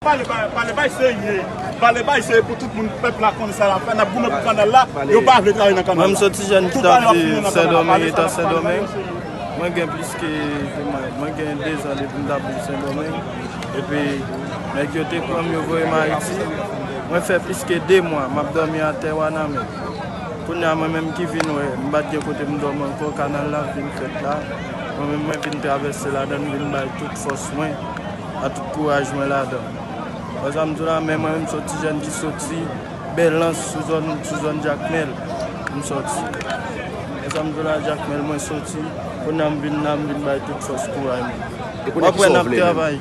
Pas les bails sérieux. Pas les bails sérieux pour tout le monde, peuple là, qu'on ça la fin. N'a pas de canal là, il n'y a pas de travail dans le canal. Même si je ne suis pas Saint-Domingue, Saint-Domingue, moi j'ai plus que moi j'ai 2 ans depuis que Saint-Domingue. Et puis, mais je suis comme je vois Haïti, moi fait plus que 2 mois, je dormi à Taïwana. Pour moi-même qui vient, je vais côté de dormir encore canal là, je fais là. Moi-même je viens traverser là-dedans, je viens toute force, à tout courage là-dedans. Par exemple, même je suis sorti jeune qui sorti, belle lance sous zone Jacmel, je suis sorti. Par exemple, Jacmel, je suis sorti, pour nous venir toute force courage. Et pour nous travail.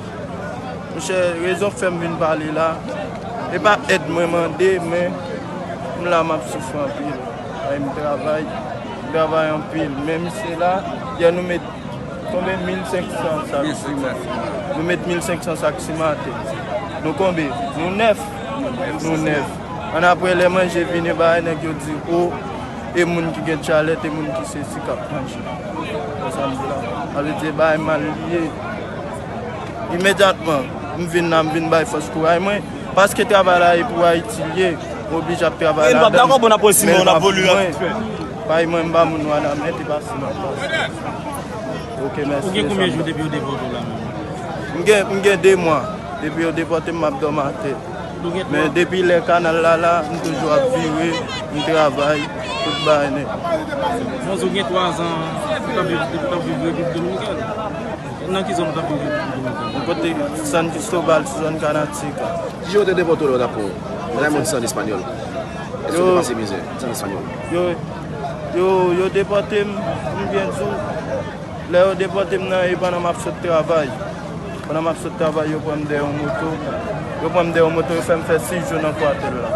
J'ai raison de faire parler là. Et pas aide moi demander, mais là, je souffre en pile. Je travaille en pile. Même si là, il y a nous mettre combien 1500 sacs. Nous mettons 1500 sacs cimentés. Nous combien? Nous 9. Nous 9. On après les mains, j'ai venu par un qui dit oh, et les gens qui ont chalet, et les gens qui sont si capables. Avec des bails mal liés. Immédiatement, je viens par force courage. Parce que le travail pour Haïti, oblige à travailler. Il va d'accord pour la Simon, on a voulu. Pas moi, je vais pas ok, merci. Vous avez combien de jours depuis le dépôt là? J'ai 2 mois. Depuis le dépôt, je m'ai demandé. Mais depuis le canal là, je suis toujours à vivre, je travaille, tout le monde. Vous avez 3 ans depuis le République dominicaine. Dans quelle zone vous avez vécu? Côté San Cristobal, zone Canatique. Qui ont été déportés là pour les gens en espagnol? Est-ce que vous passez misère en espagnol? Yo déporté, bien sûr. Là, yo déporté, je pendant ma travail. Pendant ma travail, je prends des motos. Je prends des motos, je fais 6 jours dans le quartier là.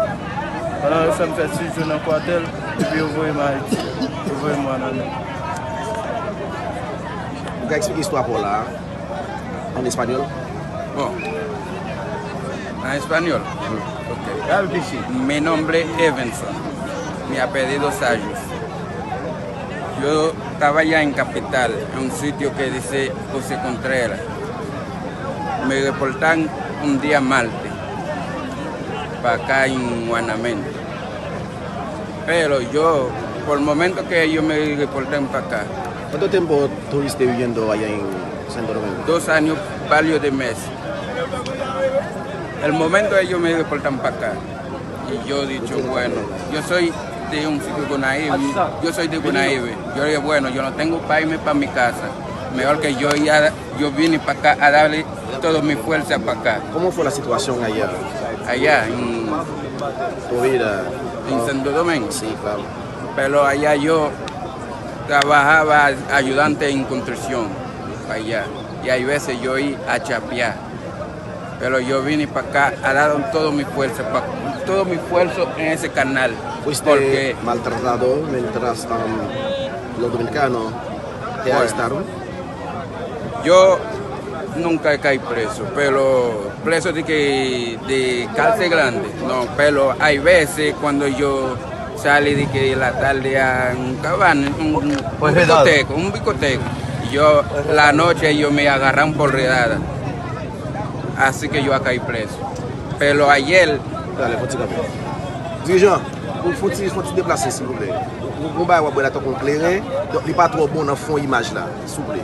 Pendant que je fais 6 jours dans le quartier, et puis je vois ma Haïti. Je vois moi là. Vous pouvez expliquer l'histoire pour là, en espagnol? Bon, en español. Ok. Mi nombre es Evanson, mi apellido Sayus. Yo estaba allá en Capital, en un sitio que dice José Contreras. Me reportan un día martes, para acá en Guanamén. Pero yo, por el momento que ellos me reportan para acá, ¿Cuánto tiempo estuviste viviendo allá en Santo Domingo? 2 años, varios de meses. El momento ellos me reportan para acá. Y yo he dicho, bueno, yo soy de un sitio Conaíbe, yo soy de Conaíbe. Yo dije, bueno, yo no tengo para irme para mi casa. Mejor que yo vine para acá a darle toda mi fuerza para acá. ¿Cómo fue la situación allá? Allá en Tu vida. Santo Domingo. Sí, claro. Pero allá yo trabajaba ayudante en construcción, allá. Y hay veces yo iba a chapear. Pero yo vine para acá a dar todo mi fuerza, todo mi esfuerzo en ese canal. ¿Fuiste porque maltratado mientras los dominicanos te arrestaron? yo nunca he caído preso, pero preso de cárcel grande, no, pero hay veces cuando yo salí de que la tarde a un cabana, un bicoteco, yo la noche ellos me agarraron por redada, así que yo caí preso. Pero ayer... Allez, faut-il camper. Dirigeant, faut-il déplacer s'il vous plaît? Vous pouvez avoir un éclairé, donc il n'est pas trop bon dans le fond image là, s'il vous plaît.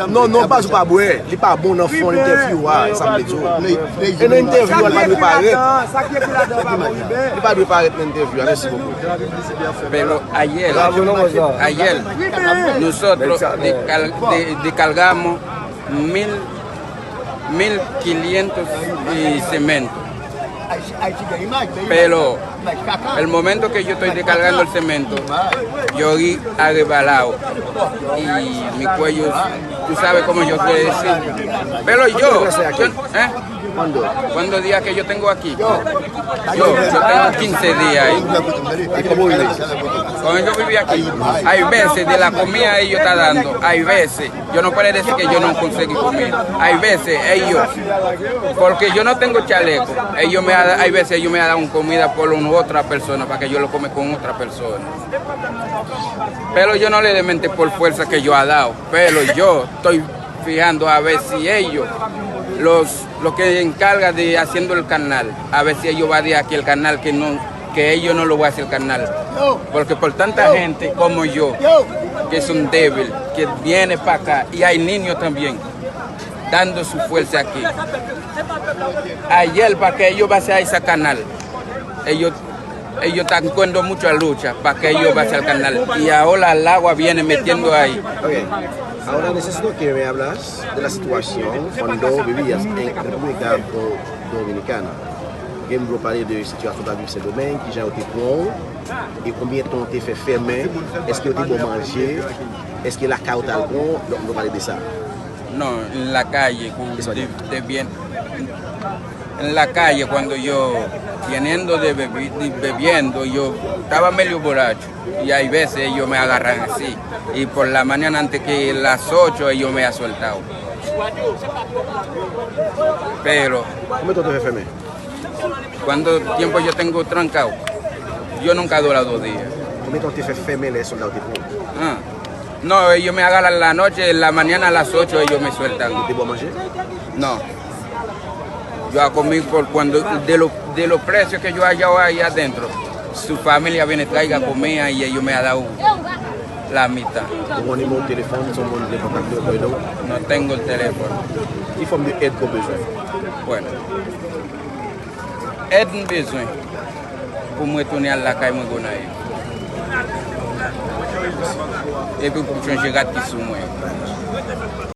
Non, non, pas pas bon. Il n'est pas bon dans le fond l'interview, ça me dit. Et dans l'interview, il ne pas paraître. Il ne pas paraître dans l'interview, merci beaucoup. Pero ayer nosotros descargamos 1500 cemento. Pero el momento que yo estoy descargando el cemento, yo he arrebalado y mi cuello, tú sabes cómo yo quiero decir. Pero ¿cuántos días que yo tengo aquí? Yo tengo 15 días ahí. Cuando yo vivía aquí, hay veces de la comida ellos están dando, hay veces, yo no puedo decir que yo no conseguí comida, hay veces ellos, porque yo no tengo chaleco, hay veces ellos me dan comida por otra persona para que yo lo come con otra persona. Pero yo no le demente por fuerza que yo ha dado, pero yo estoy fijando a ver si ellos, los lo que encarga de haciendo el canal. A ver si ellos van a decir aquí el canal que ellos no lo van a hacer el canal. Porque por tanta gente como yo, que son débiles, que viene para acá, y hay niños también, dando su fuerza aquí. Ayer, para que ellos vayan a ese canal, ellos están cogiendo mucha lucha para que ellos vayan al canal. Y ahora el agua viene metiendo ahí. Okay. Ahora necesito que me hablas de la situación cuando vivías en República Dominicana. Je me parler de la situation dans le domaine, qui j'ai été bon, et combien de temps tu fait fermer, est-ce que tu as bon manger, est-ce que la carotte est bon, donc on va parler de ça. No, en la calle, en la calle cuando yo, viniendo bebiendo, yo estaba medio borracho, y hay veces ellos me agarran así, y por la mañana antes que las 8 ellos me han soltado. Pero... ¿Cómo tú te fais fermer? ¿Cuánto tiempo yo tengo trancado? Yo nunca duro 2 días. ¿Cómo tú te fais fermer les soldats de fond? No, ellos me agarran la noche, en la mañana a las 8 ellos me sueltan. ¿Tu vas manger? No. Yo a comer por cuando de los precios que yo hallado ahí adentro, su familia viene traiga comida y ellos me han dado la mitad. Mon numéro de téléphone, son mon de contacto. No tengo el teléfono. Il faut de aide qu'on besoin. Bueno. Aide un besoin. Pour moi tourner à la caille moi gonaï. Et puis pour changer gâteau sur moi.